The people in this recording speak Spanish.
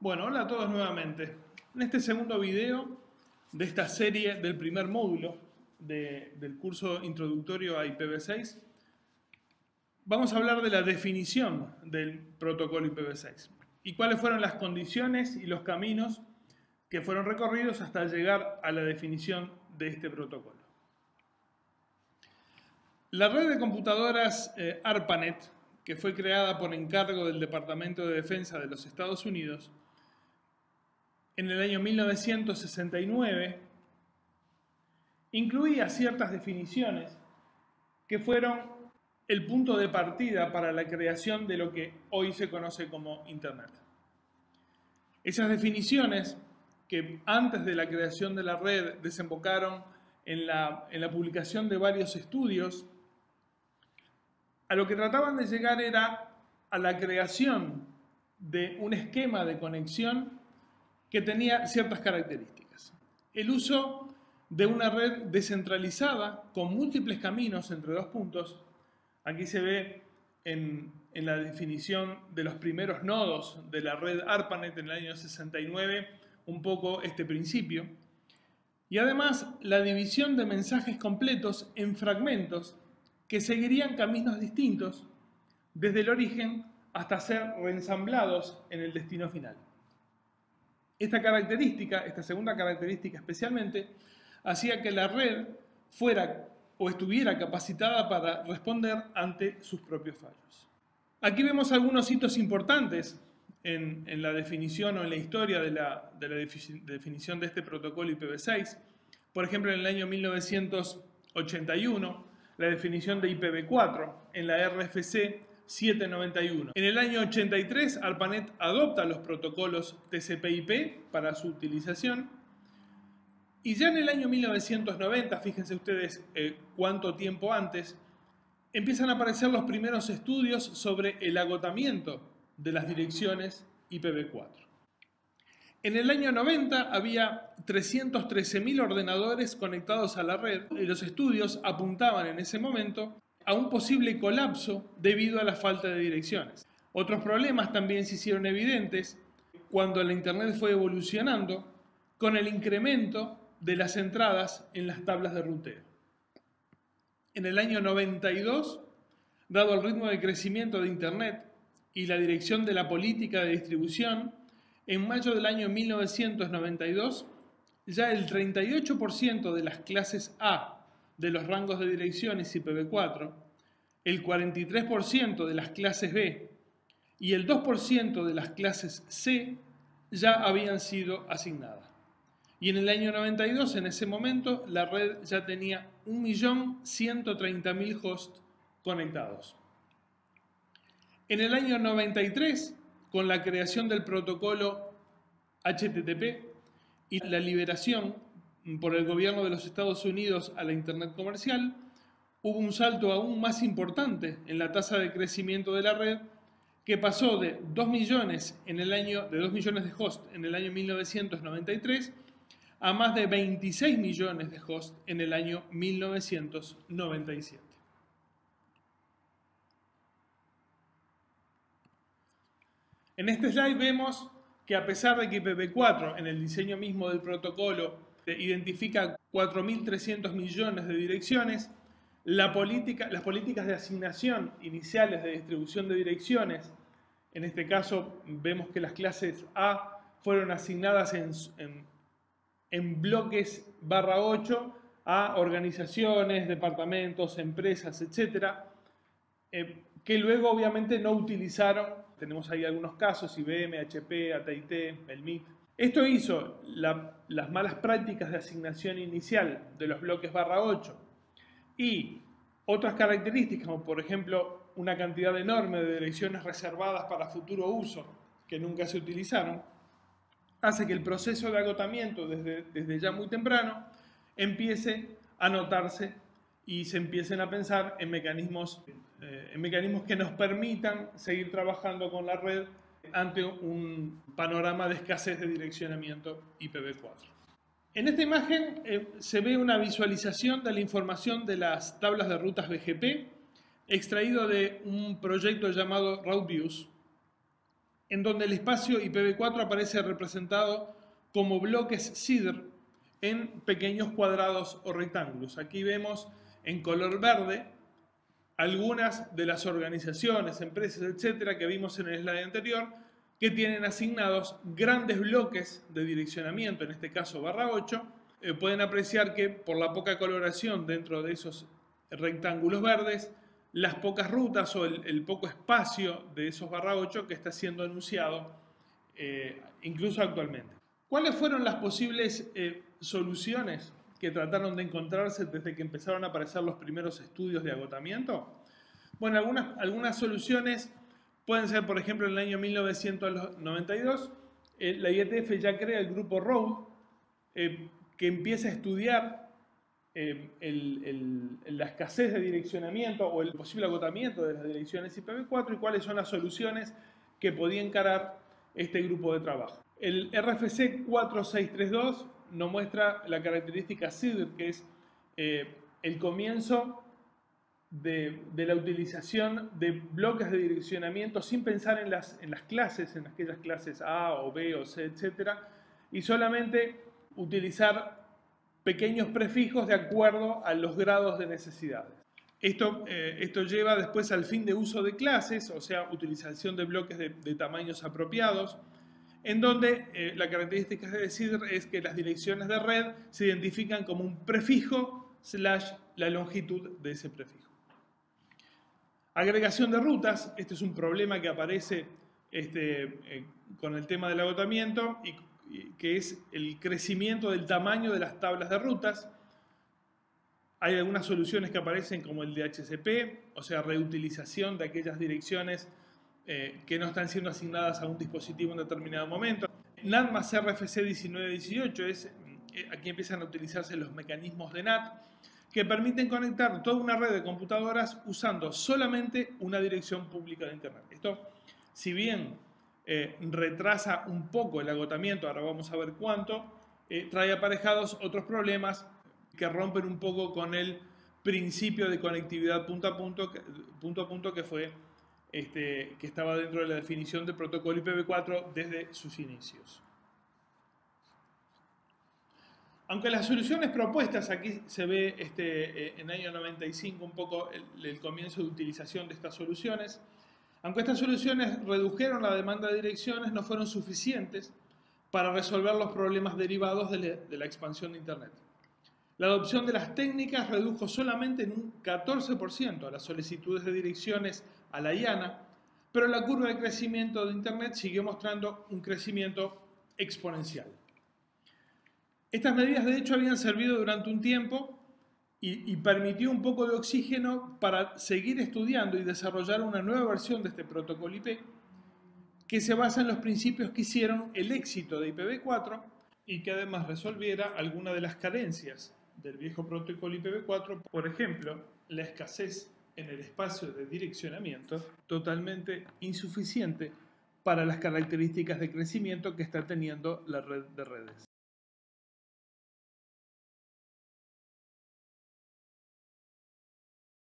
Bueno, hola a todos nuevamente. En este segundo video de esta serie del primer módulo del curso introductorio a IPv6, vamos a hablar de la definición del protocolo IPv6 y cuáles fueron las condiciones y los caminos que fueron recorridos hasta llegar a la definición de este protocolo. La red de computadoras ARPANET, que fue creada por encargo del Departamento de Defensa de los Estados Unidos, en el año 1969, incluía ciertas definiciones que fueron el punto de partida para la creación de lo que hoy se conoce como Internet. Esas definiciones, que antes de la creación de la red desembocaron en la publicación de varios estudios, a lo que trataban de llegar era a la creación de un esquema de conexión que tenía ciertas características. El uso de una red descentralizada con múltiples caminos entre dos puntos. Aquí se ve en la definición de los primeros nodos de la red ARPANET en el año 69 un poco este principio. Y además la división de mensajes completos en fragmentos que seguirían caminos distintos desde el origen hasta ser reensamblados en el destino final. Esta característica, esta segunda característica especialmente, hacía que la red fuera o estuviera capacitada para responder ante sus propios fallos. Aquí vemos algunos hitos importantes en la definición o en la historia de la definición de este protocolo IPv6. Por ejemplo, en el año 1981, la definición de IPv4 en la RFC 791. En el año 83, ARPANET adopta los protocolos TCP/IP para su utilización. Y ya en el año 1990, fíjense ustedes cuánto tiempo antes, empiezan a aparecer los primeros estudios sobre el agotamiento de las direcciones IPv4. En el año 90 había 313.000 ordenadores conectados a la red y los estudios apuntaban en ese momento a un posible colapso debido a la falta de direcciones. Otros problemas también se hicieron evidentes cuando la Internet fue evolucionando con el incremento de las entradas en las tablas de ruteo. En el año 92, dado el ritmo de crecimiento de Internet y la dirección de la política de distribución, en mayo del año 1992, ya el 38% de las clases A de los rangos de direcciones IPv4, el 43% de las clases B y el 2% de las clases C ya habían sido asignadas. Y en el año 92, en ese momento, la red ya tenía 1.130.000 hosts conectados. En el año 93, con la creación del protocolo HTTP y la liberación por el gobierno de los Estados Unidos a la Internet comercial, hubo un salto aún más importante en la tasa de crecimiento de la red, que pasó de 2 millones de hosts en el año 1993 a más de 26 millones de hosts en el año 1997. En este slide vemos que a pesar de que IPv4 en el diseño mismo del protocolo identifica 4.300 millones de direcciones, las políticas de asignación iniciales de distribución de direcciones, en este caso vemos que las clases A fueron asignadas en bloques /8 a organizaciones, departamentos, empresas, etc., que luego obviamente no utilizaron. Tenemos ahí algunos casos, IBM, HP, AT&T, el MIT. Esto hizo las malas prácticas de asignación inicial de los bloques /8 y otras características, como por ejemplo una cantidad enorme de direcciones reservadas para futuro uso que nunca se utilizaron, hace que el proceso de agotamiento desde ya muy temprano empiece a notarse y se empiecen a pensar en mecanismos que nos permitan seguir trabajando con la red ante un panorama de escasez de direccionamiento IPv4. En esta imagen se ve una visualización de la información de las tablas de rutas BGP extraído de un proyecto llamado RouteViews, en donde el espacio IPv4 aparece representado como bloques CIDR en pequeños cuadrados o rectángulos. Aquí vemos en color verde algunas de las organizaciones, empresas, etcétera, que vimos en el slide anterior, que tienen asignados grandes bloques de direccionamiento, en este caso /8. Pueden apreciar que por la poca coloración dentro de esos rectángulos verdes, las pocas rutas o el poco espacio de esos /8 que está siendo anunciado incluso actualmente. ¿Cuáles fueron las posibles soluciones que trataron de encontrarse desde que empezaron a aparecer los primeros estudios de agotamiento? Bueno, algunas soluciones pueden ser, por ejemplo, en el año 1992, la IETF ya crea el grupo ROAD, que empieza a estudiar la escasez de direccionamiento o el posible agotamiento de las direcciones IPv4 y cuáles son las soluciones que podía encarar este grupo de trabajo. El RFC 4632 nos muestra la característica CIDR, que es el comienzo de la utilización de bloques de direccionamiento sin pensar en las clases, en aquellas clases A o B o C, etcétera, y solamente utilizar pequeños prefijos de acuerdo a los grados de necesidades. Esto lleva después al fin de uso de clases, o sea, utilización de bloques de tamaños apropiados, en donde la característica de CIDR es que las direcciones de red se identifican como un prefijo / la longitud de ese prefijo. Agregación de rutas, este es un problema que aparece con el tema del agotamiento, que es el crecimiento del tamaño de las tablas de rutas. Hay algunas soluciones que aparecen como el DHCP, o sea, reutilización de aquellas direcciones que no están siendo asignadas a un dispositivo en determinado momento. NAT más RFC 1918, aquí empiezan a utilizarse los mecanismos de NAT, que permiten conectar toda una red de computadoras usando solamente una dirección pública de Internet. Esto, si bien retrasa un poco el agotamiento, ahora vamos a ver cuánto, trae aparejados otros problemas que rompen un poco con el principio de conectividad punto a punto que fue que estaba dentro de la definición del protocolo IPv4 desde sus inicios. Aunque las soluciones propuestas, aquí se ve en el año 95 un poco el comienzo de utilización de estas soluciones, aunque estas soluciones redujeron la demanda de direcciones, no fueron suficientes para resolver los problemas derivados de la expansión de Internet. La adopción de las técnicas redujo solamente en un 14% las solicitudes de direcciones a la IANA, pero la curva de crecimiento de Internet siguió mostrando un crecimiento exponencial. Estas medidas, de hecho, habían servido durante un tiempo y permitió un poco de oxígeno para seguir estudiando y desarrollar una nueva versión de este protocolo IP que se basa en los principios que hicieron el éxito de IPv4 y que además resolviera algunas de las carencias del viejo protocolo IPv4, por ejemplo, la escasez en el espacio de direccionamiento totalmente insuficiente para las características de crecimiento que está teniendo la red de redes.